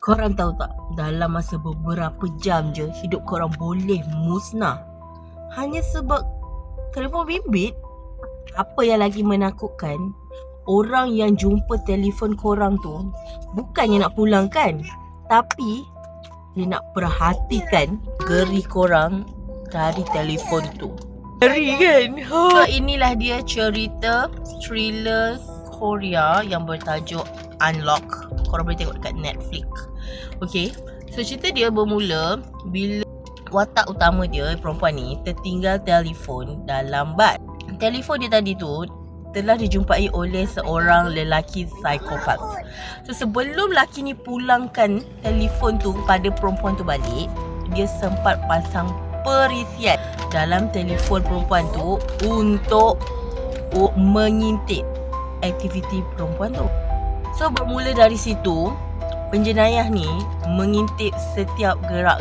Korang tahu tak, dalam masa beberapa jam je hidup korang boleh musnah hanya sebab telefon bimbit. Apa yang lagi menakutkan, orang yang jumpa telefon korang tu bukannya nak pulangkan, tapi dia nak perhatikan geri korang dari telefon tu. Ngeri kan? So, inilah dia cerita thriller Korea yang bertajuk Unlock. Korang boleh tengok dekat Netflix. Okay, so cerita dia bermula bila watak utama dia, perempuan ni, tertinggal telefon dalam bas. Telefon dia tadi tu telah dijumpai oleh seorang lelaki psikopat. So sebelum lelaki ni pulangkan telefon tu pada perempuan tu balik, dia sempat pasang perisian dalam telefon perempuan tu untuk mengintip aktiviti perempuan tu. So bermula dari situ, penjenayah ni mengintip setiap gerak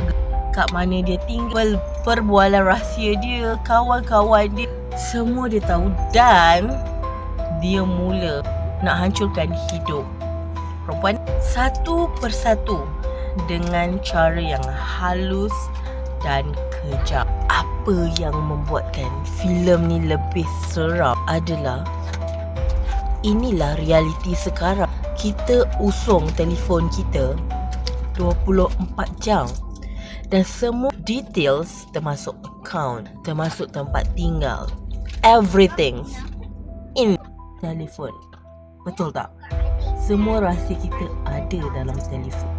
kat mana dia tinggal, perbualan rahsia dia, kawan-kawan dia, semua dia tahu, dan dia mula nak hancurkan hidup perempuan satu persatu dengan cara yang halus dan kejam. Apa yang membuatkan filem ni lebih seram adalah inilah realiti sekarang. Kita usung telefon kita 24 jam dan semua details termasuk account, termasuk tempat tinggal, everything in telefon. Betul tak? Semua rahsia kita ada dalam telefon.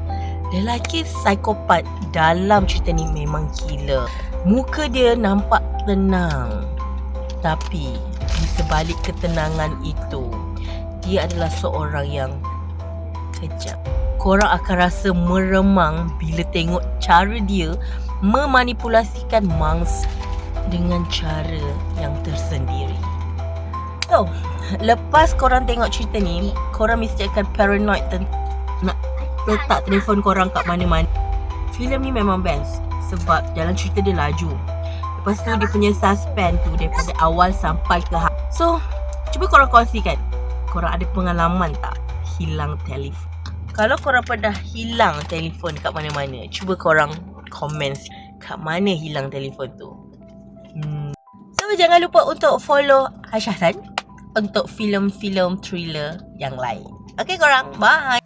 Lelaki psikopat dalam cerita ni memang gila. Muka dia nampak tenang, tapi di sebalik ketenangan itu, dia adalah seorang yang kejam. Korang akan rasa meremang bila tengok cara dia memanipulasikan mangsa dengan cara yang tersendiri. So, lepas korang tengok cerita ni, korang mesti akan paranoid nak letak telefon korang kat mana-mana. Filem ni memang best sebab jalan cerita dia laju. Lepas tu dia punya suspense tu daripada awal sampai ke So, cuba korang kongsikan, korang ada pengalaman tak hilang telefon? Kalau korang pernah hilang telefon kat mana-mana, cuba korang komen kat mana hilang telefon tu. So jangan lupa untuk follow Aisyah Hassan untuk filem-filem thriller yang lain. Okay korang, bye.